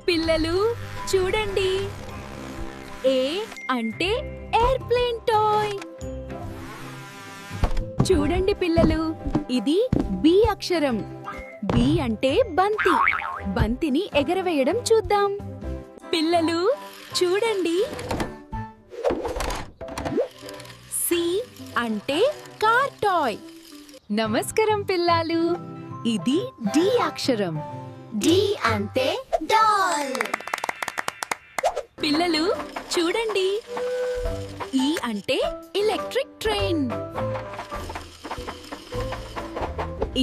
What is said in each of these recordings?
పిల్లలు చూడండి, ఏ అంటే ఎయిర్‌ప్లేన్ టాయ్. చూడండి పిల్లలు, ఇది బి అక్షరం. బి అంటే బంతి. బంతిని ఎగరవేయడం చూద్దాం. పిల్లలు చూడండి, సి అంటే కార్ టాయ్. నమస్కారం పిల్లలు, ఇది డి అక్షరం. డి అంటే డాల్. పిల్లలు చూడండి, ఈ అంటే ఎలక్ట్రిక్ ట్రైన్.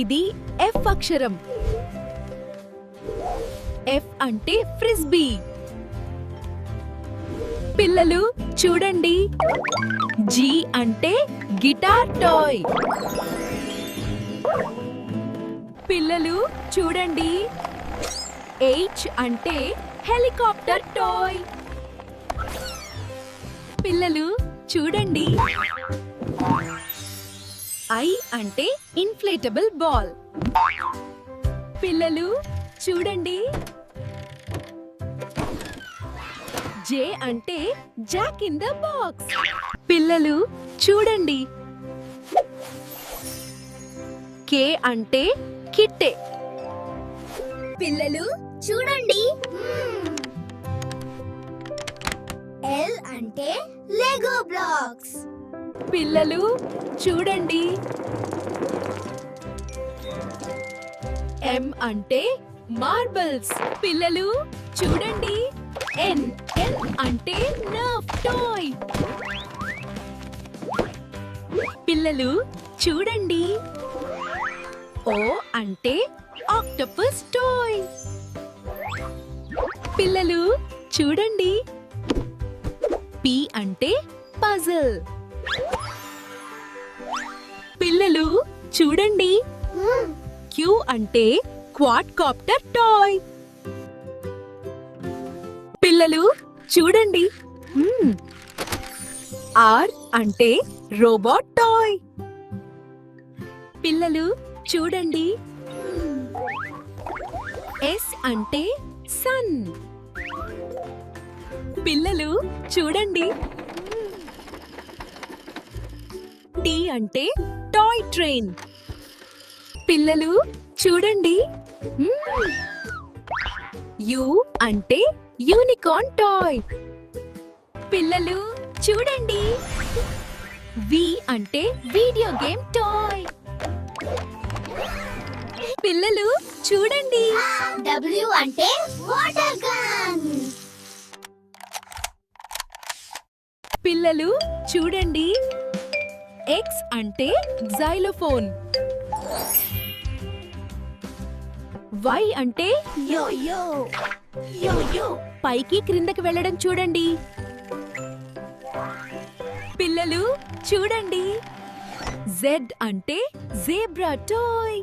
ఇది ఎఫ్ అక్షరం. ఎఫ్ అంటే ఫ్రిస్బీ. పిల్లలు చూడండి, జి అంటే గిటార్ టాయ్. పిల్లలు చూడండి, హెచ్ అంటే హెలికాప్టర్ టాయ్. పిల్లలు చూడండి, ఐ అంటే ఇన్ఫ్లేటబుల్ బాల్. పిల్లలు చూడండి, జే అంటే జాక్ ఇన్ ద బాక్స్. పిల్లలు చూడండి, కే అంటే కిట్టె. పిల్లలు చూడండి, ఎల్ అంటే లెగో బ్లాక్స్. పిల్లలు చూడండి, ఎం అంటే మార్బల్స్. పిల్లలు చూడండి, ఎన్ అంటే నర్ఫ్ టాయ్. పిల్లలు చూడండి, ఓ అంటే ఆక్టోపస్ టాయ్. పిల్లలు చూడండి, పి అంటే పజిల్. పిల్లలు చూడండి, క్యూ అంటే క్వాడ్ కాప్టర్ టాయ్. పిల్లలు చూడండి, ఆర్ అంటే రోబోట్ టాయ్. పిల్లలు చూడండి, ఎస్ అంటే సన్. పిల్లలు చూడండి, టీ అంటే టాయ్ ట్రైన్. పిల్లలు చూడండి, యు అంటే యూనికార్న్ టాయ్. పిల్లలు చూడండి, వి అంటే వీడియో గేమ్ టాయ్. పిల్లలు చూడండి, డబ్ల్యూ అంటే వాటర్ గన్. పిల్లలు చూడండి, ఎక్స్ అంటే జైలోఫోన్. వై అంటే యోయో. పైకి క్రిందకి వెళ్ళడం చూడండి. పిల్లలు చూడండి, జెడ్ అంటే జీబ్రా టాయ్.